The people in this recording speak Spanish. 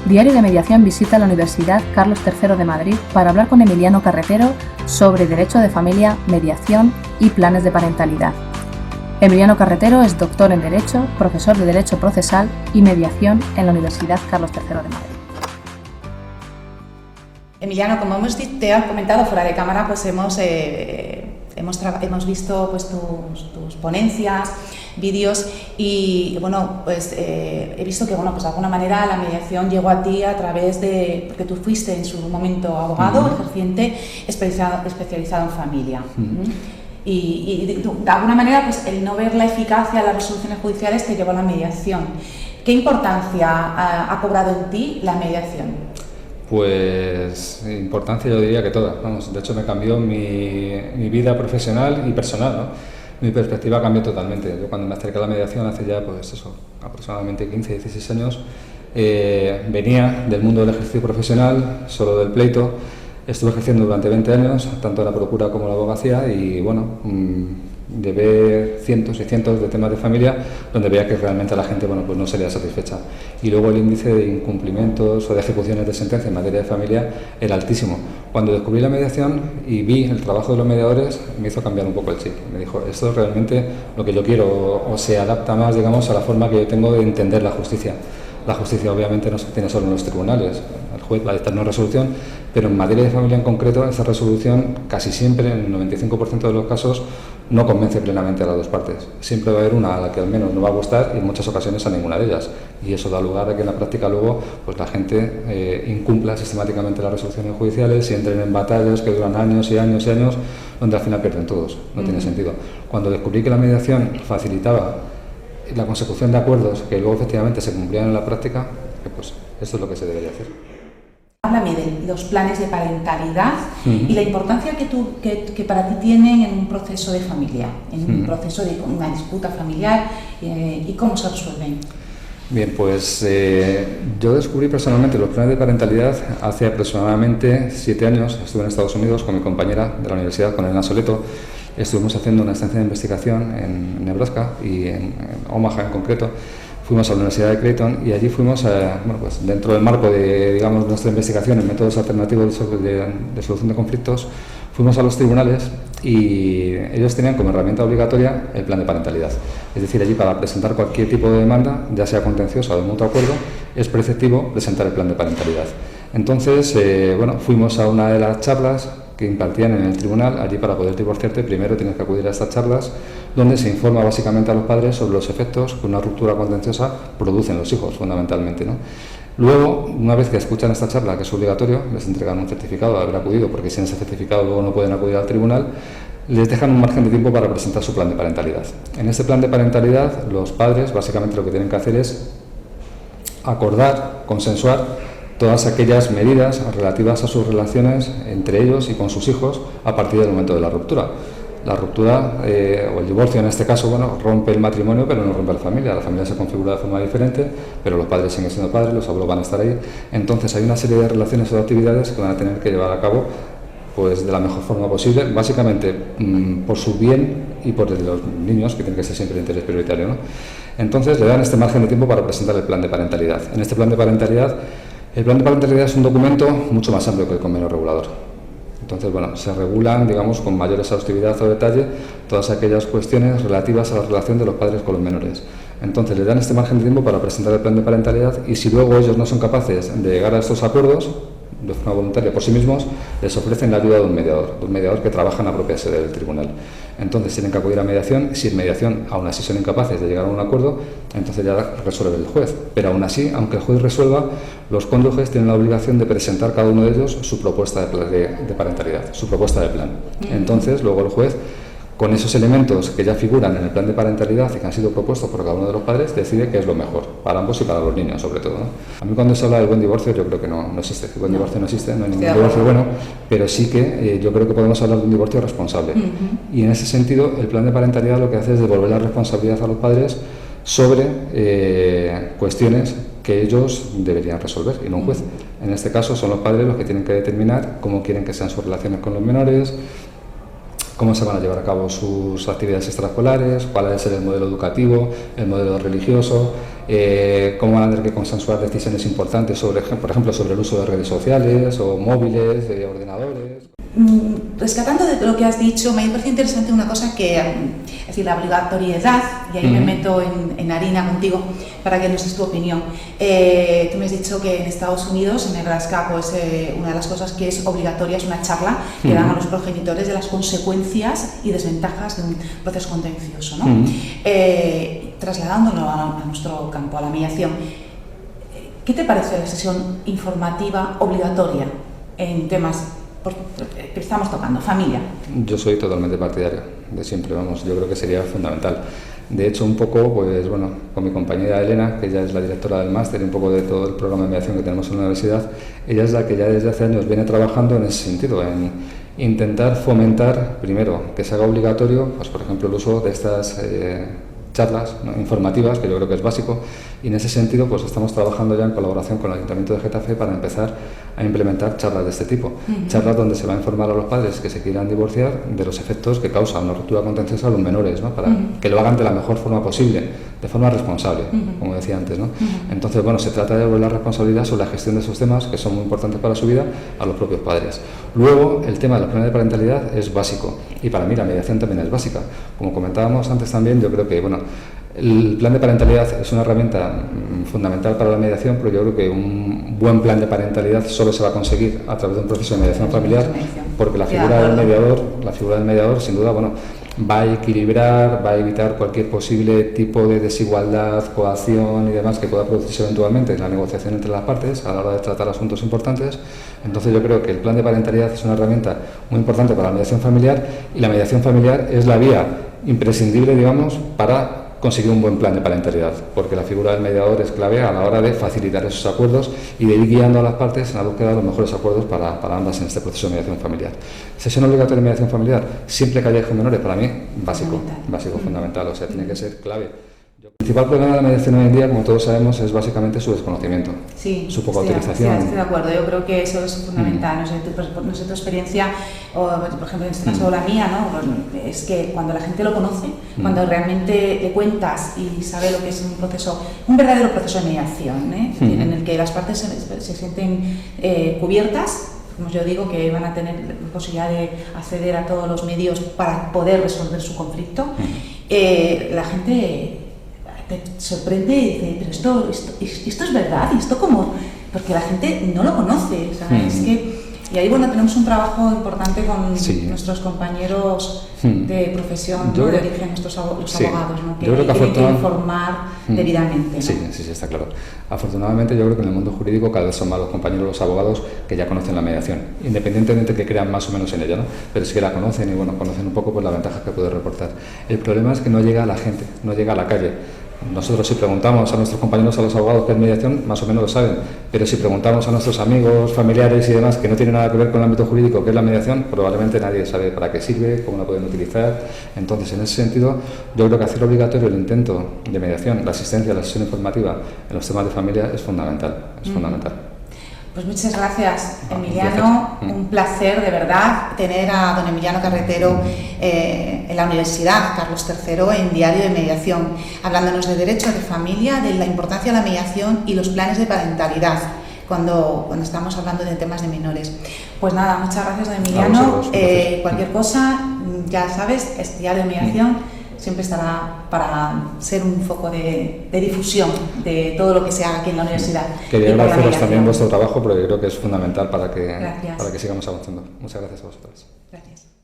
Diario de Mediación visita la Universidad Carlos III de Madrid para hablar con Emiliano Carretero sobre Derecho de Familia, Mediación y Planes de Parentalidad. Emiliano Carretero es doctor en Derecho, profesor de Derecho Procesal y Mediación en la Universidad Carlos III de Madrid. Emiliano, como te he comentado fuera de cámara, pues hemos visto pues, tus ponencias, vídeos y bueno, pues he visto que bueno, pues de alguna manera la mediación llegó a ti a través de, porque tú fuiste en su momento abogado, ejerciente, especializado en familia. Y de alguna manera pues el no ver la eficacia de las resoluciones judiciales te llevó a la mediación. ¿Qué importancia ha cobrado en ti la mediación? Pues importancia yo diría que toda, vamos, de hecho me cambió mi vida profesional y personal, ¿no? Mi perspectiva cambió totalmente. Yo cuando me acerqué a la mediación hace ya pues eso, aproximadamente 15, 16 años, venía del mundo del ejercicio profesional, solo del pleito. Estuve ejerciendo durante 20 años, tanto la procura como la abogacía, y bueno, llevé cientos y cientos de temas de familia donde veía que realmente la gente bueno, pues no sería satisfecha. Y luego el índice de incumplimientos o de ejecuciones de sentencia en materia de familia era altísimo. Cuando descubrí la mediación y vi el trabajo de los mediadores, me hizo cambiar un poco el chip. Me dijo, esto es realmente lo que yo quiero, o se adapta más, digamos, a la forma que yo tengo de entender la justicia. La justicia obviamente no se tiene solo en los tribunales, el juez va a dictar una resolución, pero en materia de familia en concreto, esa resolución casi siempre, en el 95% de los casos, no convence plenamente a las dos partes. Siempre va a haber una a la que al menos no va a gustar y en muchas ocasiones a ninguna de ellas. Y eso da lugar a que en la práctica luego pues la gente incumpla sistemáticamente las resoluciones judiciales y entren en batallas que duran años y años y años, donde al final pierden todos. No tiene sentido. Cuando descubrí que la mediación facilitaba la consecución de acuerdos que luego efectivamente se cumplían en la práctica, pues esto es lo que se debería hacer. Háblame de los planes de parentalidad y la importancia que para ti tienen en un proceso de familia, en un proceso de una disputa familiar y cómo se resuelven. Bien, pues yo descubrí personalmente los planes de parentalidad hace aproximadamente 7 años. Estuve en Estados Unidos con mi compañera de la universidad, con Elena Soleto. Estuvimos haciendo una estancia de investigación en Nebraska y en Omaha en concreto. Fuimos a la Universidad de Creighton y allí fuimos, bueno, pues dentro del marco de digamos, nuestra investigación en métodos alternativos de solución de conflictos, fuimos a los tribunales y ellos tenían como herramienta obligatoria el plan de parentalidad. Es decir, allí para presentar cualquier tipo de demanda, ya sea contenciosa o de mutuo acuerdo, es preceptivo presentar el plan de parentalidad. Entonces, bueno, fuimos a una de las charlas que impartían en el tribunal. Allí, para poder divorciarte, primero tienes que acudir a estas charlas donde se informa básicamente a los padres sobre los efectos que una ruptura contenciosa produce en los hijos, fundamentalmente, ¿no? Luego, una vez que escuchan esta charla, que es obligatorio, les entregan un certificado de haber acudido, porque sin ese certificado luego no pueden acudir al tribunal. Les dejan un margen de tiempo para presentar su plan de parentalidad. En este plan de parentalidad, los padres básicamente lo que tienen que hacer es acordar, consensuar todas aquellas medidas relativas a sus relaciones entre ellos y con sus hijos a partir del momento de la ruptura. La ruptura o el divorcio en este caso, bueno, rompe el matrimonio pero no rompe la familia se configura de forma diferente, pero los padres siguen siendo padres, los abuelos van a estar ahí. Entonces hay una serie de relaciones o de actividades que van a tener que llevar a cabo pues de la mejor forma posible, básicamente por su bien y por el de los niños, que tiene que ser siempre el interés prioritario, ¿no? Entonces le dan este margen de tiempo para presentar el plan de parentalidad. En este plan de parentalidad, el plan de parentalidad es un documento mucho más amplio que el convenio regulador. Entonces, bueno, se regulan, digamos, con mayor exhaustividad o detalle todas aquellas cuestiones relativas a la relación de los padres con los menores. Entonces, le dan este margen de tiempo para presentar el plan de parentalidad y si luego ellos no son capaces de llegar a estos acuerdos de forma voluntaria por sí mismos, les ofrecen la ayuda de un mediador que trabaja en la propia sede del tribunal. Entonces tienen que acudir a mediación. Si en mediación aún así son incapaces de llegar a un acuerdo, entonces ya resuelve el juez. Pero aún así, aunque el juez resuelva, los cónyuges tienen la obligación de presentar cada uno de ellos su propuesta de parentalidad, su propuesta de plan. Entonces luego el juez, con esos elementos que ya figuran en el plan de parentalidad y que han sido propuestos por cada uno de los padres, decide qué es lo mejor, para ambos y para los niños sobre todo, ¿no? A mí cuando se habla del buen divorcio, yo creo que no existe. El buen divorcio no existe, no hay ningún divorcio bueno, pero sí que yo creo que podemos hablar de un divorcio responsable. Y en ese sentido, el plan de parentalidad lo que hace es devolver la responsabilidad a los padres sobre cuestiones que ellos deberían resolver y no un juez. En este caso son los padres los que tienen que determinar cómo quieren que sean sus relaciones con los menores, cómo se van a llevar a cabo sus actividades extraescolares, cuál es el modelo educativo, el modelo religioso, cómo van a tener que consensuar decisiones importantes sobre, por ejemplo, sobre el uso de redes sociales o móviles, de ordenadores. Rescatando de lo que has dicho, me parece interesante una cosa que, es decir, la obligatoriedad, y ahí me meto en harina contigo para que nos des tu opinión. Tú me has dicho que en Estados Unidos, en Nebraska, pues una de las cosas que es obligatoria es una charla que dan a los progenitores de las consecuencias y desventajas de un proceso contencioso, ¿no? Trasladándolo a nuestro campo, a la mediación, ¿qué te parece la sesión informativa obligatoria en temas que estamos tocando, familia? Yo soy totalmente partidario, de siempre, vamos, yo creo que sería fundamental. De hecho, un poco, pues bueno, con mi compañera Elena, que ella es la directora del máster y un poco de todo el programa de mediación que tenemos en la universidad, ella es la que ya desde hace años viene trabajando en ese sentido, en intentar fomentar, primero, que se haga obligatorio, pues por ejemplo, el uso de estas charlas, ¿no?, informativas, que yo creo que es básico, y en ese sentido pues estamos trabajando ya en colaboración con el Ayuntamiento de Getafe para empezar a implementar charlas de este tipo, charlas donde se va a informar a los padres que se quieran divorciar de los efectos que causa una ruptura contenciosa a los menores, ¿no?, para que lo hagan de la mejor forma posible, de forma responsable, como decía antes, ¿no? Entonces, bueno, se trata de devolver la responsabilidad sobre la gestión de esos temas que son muy importantes para su vida a los propios padres. Luego, el tema de los planes de parentalidad es básico, y para mí la mediación también es básica. Como comentábamos antes también, yo creo que, bueno, el plan de parentalidad es una herramienta fundamental para la mediación, pero yo creo que un buen plan de parentalidad solo se va a conseguir a través de un proceso de mediación familiar, porque la figura del mediador, sin duda, bueno, va a equilibrar, va a evitar cualquier posible tipo de desigualdad, coacción y demás que pueda producirse eventualmente en la negociación entre las partes a la hora de tratar asuntos importantes. Entonces yo creo que el plan de parentalidad es una herramienta muy importante para la mediación familiar, y la mediación familiar es la vía imprescindible, digamos, para conseguir un buen plan de parentalidad, porque la figura del mediador es clave a la hora de facilitar esos acuerdos y de ir guiando a las partes en la búsqueda de los mejores acuerdos para ambas en este proceso de mediación familiar. Sesión obligatoria de mediación familiar, siempre que haya hijos menores, para mí, básico, fundamental, o sea, tiene que ser clave. El principal problema de la mediación hoy en día, como todos sabemos, es básicamente su desconocimiento, su poca utilización. Estoy de acuerdo, yo creo que eso es fundamental. No sé tu experiencia, o por ejemplo en este caso la mía, ¿no? Es que cuando la gente lo conoce, cuando realmente le cuentas y sabe lo que es un verdadero proceso de mediación, en el que las partes se sienten cubiertas, como yo digo, que van a tener la posibilidad de acceder a todos los medios para poder resolver su conflicto, la gente te sorprende y dice, pero esto es verdad, y esto como, porque la gente no lo conoce, ¿sabes? Es que, y ahí, bueno, tenemos un trabajo importante con nuestros compañeros de profesión, de origen, los abogados, ¿no? Que tienen que informar debidamente, ¿no? Sí, está claro. Afortunadamente yo creo que en el mundo jurídico cada vez son más los compañeros, los abogados, que ya conocen la mediación, independientemente de que crean más o menos en ella, ¿no? Pero sí que la conocen y, bueno, conocen un poco pues las ventajas que puede reportar. El problema es que no llega a la gente, no llega a la calle. Nosotros, si preguntamos a nuestros compañeros, a los abogados, qué es mediación, más o menos lo saben, pero si preguntamos a nuestros amigos, familiares y demás que no tienen nada que ver con el ámbito jurídico, qué es la mediación, probablemente nadie sabe para qué sirve, cómo la pueden utilizar. Entonces, en ese sentido, yo creo que hacer obligatorio el intento de mediación, la asistencia a la sesión informativa en los temas de familia es fundamental, Pues muchas gracias, Emiliano. Un placer, de verdad, tener a don Emiliano Carretero en la Universidad Carlos III en Diario de Mediación, hablándonos de derecho, de familia, de la importancia de la mediación y los planes de parentalidad cuando estamos hablando de temas de menores. Pues nada, muchas gracias, don Emiliano. Cualquier cosa, ya sabes, es Diario de Mediación. Siempre estará para ser un foco de difusión de todo lo que se haga aquí en la universidad. Quería agradeceros también vuestro trabajo, porque creo que es fundamental para que sigamos avanzando. Muchas gracias a vosotros. Gracias.